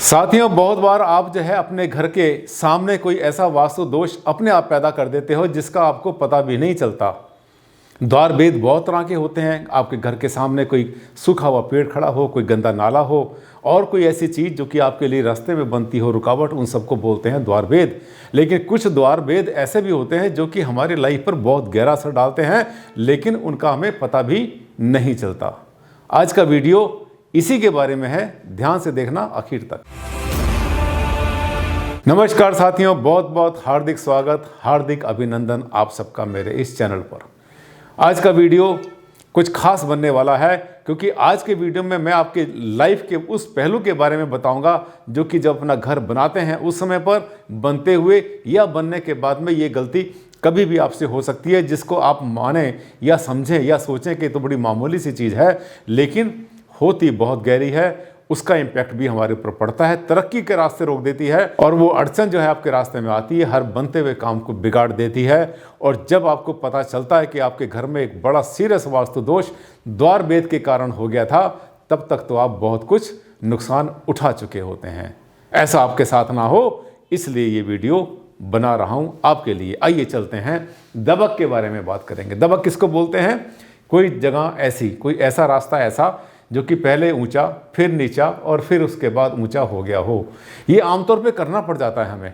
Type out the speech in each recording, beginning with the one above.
साथियों, बहुत बार आप जो है अपने घर के सामने कोई ऐसा वास्तु दोष अपने आप पैदा कर देते हो जिसका आपको पता भी नहीं चलता। द्वार भेद बहुत तरह के होते हैं। आपके घर के सामने कोई सूखा हुआ पेड़ खड़ा हो, कोई गंदा नाला हो और कोई ऐसी चीज़ जो कि आपके लिए रास्ते में बनती हो रुकावट, उन सबको बोलते हैं द्वार भेद। लेकिन कुछ द्वार भेद ऐसे भी होते हैं जो कि हमारी लाइफ पर बहुत गहरा असर डालते हैं, लेकिन उनका हमें पता भी नहीं चलता। आज का वीडियो इसी के बारे में है, ध्यान से देखना आखिर तक। नमस्कार साथियों, बहुत बहुत हार्दिक स्वागत, हार्दिक अभिनंदन आप सबका मेरे इस चैनल पर। आज का वीडियो कुछ खास बनने वाला है, क्योंकि आज के वीडियो में मैं आपके लाइफ के उस पहलू के बारे में बताऊंगा जो कि जब अपना घर बनाते हैं उस समय पर, बनते हुए या बनने के बाद में ये गलती कभी भी आपसे हो सकती है, जिसको आप माने या समझें या सोचें कि तो बड़ी मामूली सी चीज़ है, लेकिन होती बहुत गहरी है। उसका इम्पैक्ट भी हमारे ऊपर पड़ता है, तरक्की के रास्ते रोक देती है और वो अड़चन जो है आपके रास्ते में आती है, हर बनते हुए काम को बिगाड़ देती है। और जब आपको पता चलता है कि आपके घर में एक बड़ा सीरियस वास्तु दोष द्वार भेद के कारण हो गया था, तब तक तो आप बहुत कुछ नुकसान उठा चुके होते हैं। ऐसा आपके साथ ना हो, इसलिए ये वीडियो बना रहा हूँ आपके लिए। आइए चलते हैं, दबक के बारे में बात करेंगे। दबक किसको बोलते हैं? कोई जगह ऐसी, कोई ऐसा रास्ता ऐसा जो कि पहले ऊंचा, फिर नीचा और फिर उसके बाद ऊंचा हो गया हो। ये आमतौर पे करना पड़ जाता है हमें।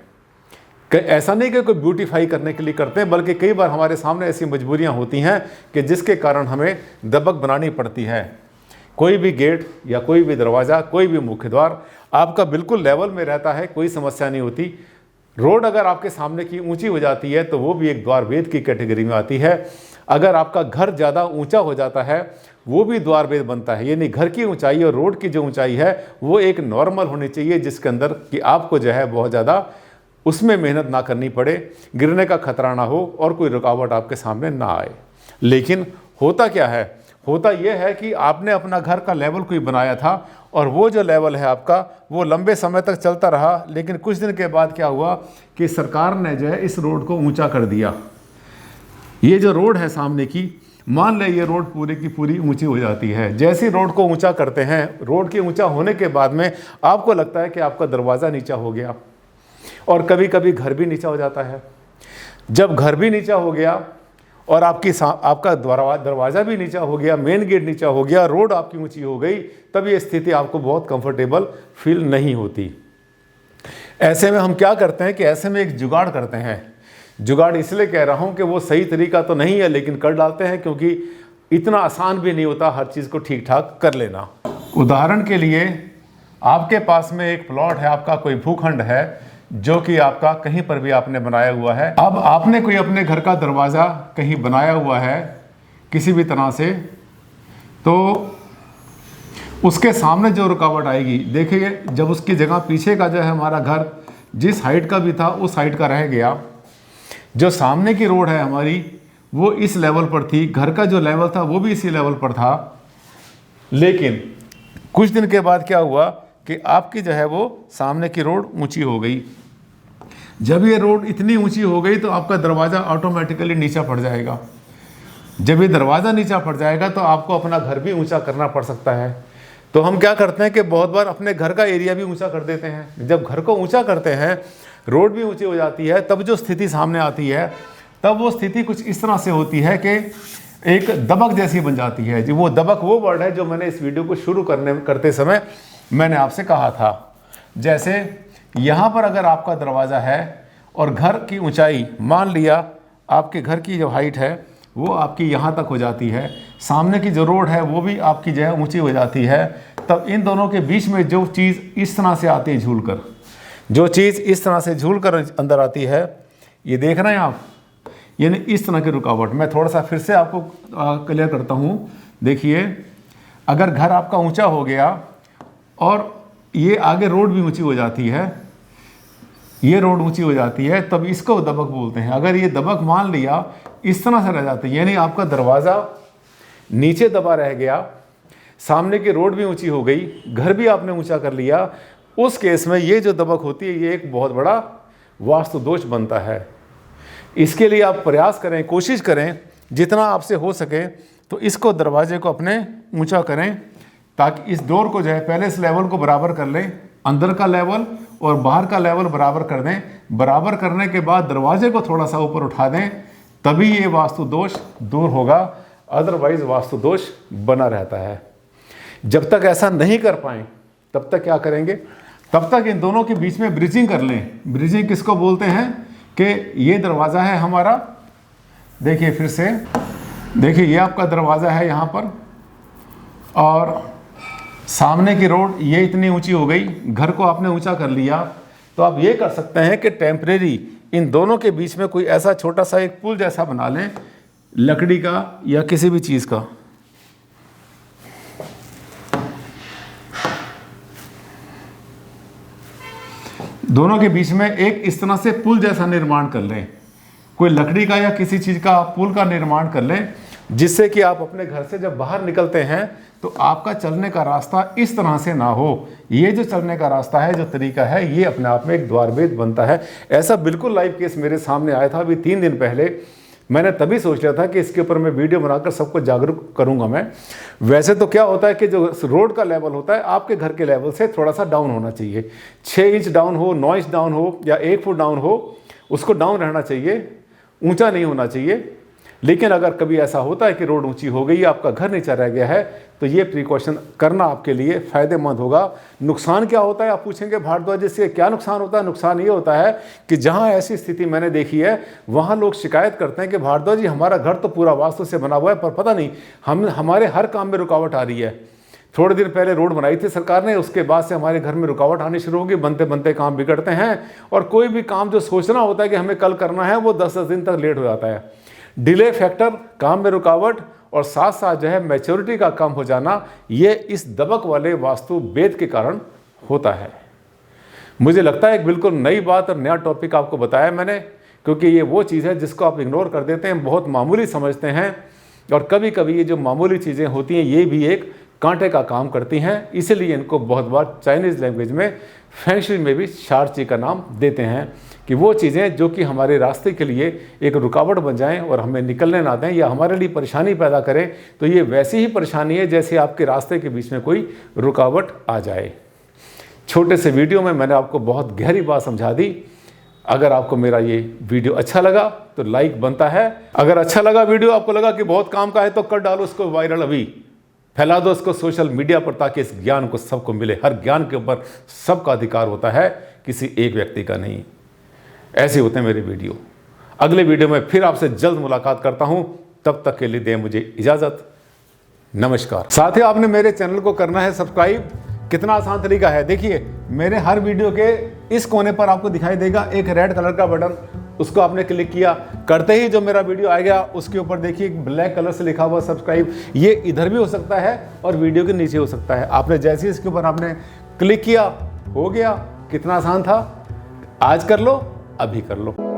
ऐसा नहीं कि कोई ब्यूटीफाई करने के लिए करते हैं, बल्कि कई बार हमारे सामने ऐसी मजबूरियां होती हैं कि जिसके कारण हमें दबक बनानी पड़ती है। कोई भी गेट या कोई भी दरवाज़ा, कोई भी मुख्य द्वार आपका बिल्कुल लेवल में रहता है, कोई समस्या नहीं होती। रोड अगर आपके सामने की ऊंची हो जाती है तो वो भी एक द्वार भेद की कैटेगरी में आती है। अगर आपका घर ज़्यादा ऊंचा हो जाता है वो भी द्वार भेद बनता है। यानी घर की ऊंचाई और रोड की जो ऊंचाई है वो एक नॉर्मल होनी चाहिए, जिसके अंदर कि आपको जो है बहुत ज़्यादा उसमें मेहनत ना करनी पड़े, गिरने का खतरा ना हो और कोई रुकावट आपके सामने ना आए। लेकिन होता क्या है? होता यह है कि आपने अपना घर का लेवल कोई बनाया था और वो जो लेवल है आपका वो लंबे समय तक चलता रहा, लेकिन कुछ दिन के बाद क्या हुआ कि सरकार ने जो है इस रोड को ऊंचा कर दिया। ये जो रोड है सामने की, मान लें ये रोड पूरी की पूरी ऊंची हो जाती है। जैसे रोड को ऊंचा करते हैं, रोड के ऊंचा होने के बाद में आपको लगता है कि आपका दरवाज़ा नीचा हो गया और कभी कभी घर भी नीचा हो जाता है। जब घर भी नीचा हो गया और आपका दरवाज़ा भी नीचा हो गया, मेन गेट नीचा हो गया, रोड आपकी ऊंची हो गई, तब ये स्थिति आपको बहुत कंफर्टेबल फील नहीं होती। ऐसे में हम क्या करते हैं कि ऐसे में एक जुगाड़ करते हैं। जुगाड़ इसलिए कह रहा हूं कि वो सही तरीका तो नहीं है, लेकिन कर डालते हैं, क्योंकि इतना आसान भी नहीं होता हर चीज़ को ठीक ठाक कर लेना। उदाहरण के लिए आपके पास में एक प्लॉट है, आपका कोई भूखंड है जो कि आपका कहीं पर भी आपने बनाया हुआ है। अब आपने कोई अपने घर का दरवाज़ा कहीं बनाया हुआ है किसी भी तरह से, तो उसके सामने जो रुकावट आएगी, देखिए जब उसकी जगह पीछे का जो है हमारा घर जिस हाइट का भी था उस हाइट का रह गया, जो सामने की रोड है हमारी वो इस लेवल पर थी, घर का जो लेवल था वो भी इसी लेवल पर था। लेकिन कुछ दिन के बाद क्या हुआ कि आपकी जो है वो सामने की रोड ऊंची हो गई। जब ये रोड इतनी ऊंची हो गई तो आपका दरवाज़ा ऑटोमेटिकली नीचा पड़ जाएगा। जब ये दरवाज़ा नीचा पड़ जाएगा तो आपको अपना घर भी ऊंचा करना पड़ सकता है। तो हम क्या करते हैं कि बहुत बार अपने घर का एरिया भी ऊंचा कर देते हैं। जब घर को ऊंचा करते हैं, रोड भी ऊंची हो जाती है, तब जो स्थिति सामने आती है, तब वो स्थिति कुछ इस तरह से होती है कि एक दबक जैसी बन जाती है। जी, वो दबक वो वर्ड है जो मैंने इस वीडियो को शुरू करते समय मैंने आपसे कहा था। जैसे यहाँ पर अगर आपका दरवाज़ा है और घर की ऊंचाई, मान लिया आपके घर की जो हाइट है वो आपकी यहाँ तक हो जाती है, सामने की जो रोड है वो भी आपकी जो है ऊँची हो जाती है, तब इन दोनों के बीच में जो चीज़ इस तरह से आती है झूल कर, जो चीज़ इस तरह से झूल कर अंदर आती है, ये देख रहे हैं आप, यानी इस तरह की रुकावट। मैं थोड़ा सा फिर से आपको क्लियर करता हूँ। देखिए, अगर घर आपका ऊंचा हो गया और ये आगे रोड भी ऊंची हो जाती है, ये रोड ऊंची हो जाती है, तब इसको दबक बोलते हैं। अगर ये दबक मान लिया इस तरह से रह जाती है, यानी आपका दरवाज़ा नीचे दबा रह गया, सामने की रोड भी ऊंची हो गई, घर भी आपने ऊंचा कर लिया, उस केस में ये जो दबक होती है ये एक बहुत बड़ा वास्तु दोष बनता है। इसके लिए आप प्रयास करें, कोशिश करें जितना आपसे हो सके तो इसको, दरवाजे को अपने ऊंचा करें, ताकि इस डोर को जो है पहले इस लेवल को बराबर कर लें, अंदर का लेवल और बाहर का लेवल बराबर कर दें। बराबर करने के बाद दरवाजे को थोड़ा सा ऊपर उठा दें, तभी ये वास्तु दोष दूर होगा, अदरवाइज वास्तु दोष बना रहता है। जब तक ऐसा नहीं कर पाएं तब तक क्या करेंगे, तब तक इन दोनों के बीच में ब्रिजिंग कर लें। ब्रिजिंग किसको बोलते हैं कि ये दरवाज़ा है हमारा, देखिए फिर से देखिए ये आपका दरवाज़ा है यहाँ पर, और सामने की रोड ये इतनी ऊंची हो गई, घर को आपने ऊंचा कर लिया, तो आप ये कर सकते हैं कि टेम्परेरी इन दोनों के बीच में कोई ऐसा छोटा सा एक पुल जैसा बना लें, लकड़ी का या किसी भी चीज़ का। दोनों के बीच में एक इस तरह से पुल जैसा निर्माण कर लें, कोई लकड़ी का या किसी चीज़ का पुल का निर्माण कर लें, जिससे कि आप अपने घर से जब बाहर निकलते हैं तो आपका चलने का रास्ता इस तरह से ना हो। ये जो चलने का रास्ता है, जो तरीका है, ये अपने आप में एक द्वारभेद बनता है। ऐसा बिल्कुल लाइव केस मेरे सामने आया था अभी 3 दिन पहले। मैंने तभी सोच लिया था कि इसके ऊपर मैं वीडियो बनाकर सबको जागरूक करूंगा मैं। वैसे तो क्या होता है कि जो रोड का लेवल होता है आपके घर के लेवल से थोड़ा सा डाउन होना चाहिए, 6 इंच डाउन हो, 9 इंच डाउन हो या 1 फुट डाउन हो, उसको डाउन रहना चाहिए, ऊंचा नहीं होना चाहिए। लेकिन अगर कभी ऐसा होता है कि रोड ऊंची हो गई, आपका घर नीचा रह गया है, तो ये प्रिकॉशन करना आपके लिए फ़ायदेमंद होगा। नुकसान क्या होता है आप पूछेंगे भारद्वाज जी से, क्या नुकसान होता है? नुकसान ये होता है कि जहाँ ऐसी स्थिति मैंने देखी है वहाँ लोग शिकायत करते हैं कि भारद्वाज जी हमारा घर तो पूरा वास्तु से बना हुआ है, पर पता नहीं हमारे हर काम में रुकावट आ रही है। थोड़े दिन पहले रोड बनाई थी सरकार ने, उसके बाद से हमारे घर में रुकावट आनी शुरू होगी, बनते बनते काम बिगड़ते हैं, और कोई भी काम जो सोचना होता है कि हमें कल करना है वो 10-10 दिन तक लेट हो जाता है। डिले फैक्टर, काम में रुकावट, और साथ साथ जो है मैच्योरिटी का कम हो जाना, ये इस दबक वाले वास्तु भेद के कारण होता है। मुझे लगता है एक बिल्कुल नई बात और नया टॉपिक आपको बताया मैंने, क्योंकि ये वो चीज़ है जिसको आप इग्नोर कर देते हैं, बहुत मामूली समझते हैं, और कभी कभी ये जो मामूली चीज़ें होती हैं ये भी एक कांटे का काम करती हैं। इसीलिए इनको बहुत बार चाइनीज़ लैंग्वेज में फेंगशुई में भी शारची का नाम देते हैं, कि वो चीज़ें जो कि हमारे रास्ते के लिए एक रुकावट बन जाएं और हमें निकलने ना दें या हमारे लिए परेशानी पैदा करें, तो ये वैसी ही परेशानी है जैसे आपके रास्ते के बीच में कोई रुकावट आ जाए। छोटे से वीडियो में मैंने आपको बहुत गहरी बात समझा दी। अगर आपको मेरा ये वीडियो अच्छा लगा तो लाइक बनता है। अगर अच्छा लगा वीडियो, आपको लगा कि बहुत काम का है, तो कर डालो उसको वायरल, अभी फैला दो उसको सोशल मीडिया पर, ताकि इस ज्ञान को सबको मिले। हर ज्ञान के ऊपर सबका अधिकार होता है, किसी एक व्यक्ति का नहीं। ऐसे होते हैं मेरे वीडियो। अगले वीडियो में फिर आपसे जल्द मुलाकात करता हूं, तब तक के लिए दें मुझे इजाज़त। नमस्कार। साथ ही आपने मेरे चैनल को करना है सब्सक्राइब। कितना आसान तरीका है, देखिए मेरे हर वीडियो के इस कोने पर आपको दिखाई देगा एक रेड कलर का बटन, उसको आपने क्लिक किया, करते ही जो मेरा वीडियो आएगा उसके ऊपर देखिए ब्लैक कलर से लिखा हुआ सब्सक्राइब। ये इधर भी हो सकता है और वीडियो के नीचे हो सकता है। आपने जैसे ही इसके ऊपर आपने क्लिक किया, हो गया। कितना आसान था, आज कर लो, अभी कर लो।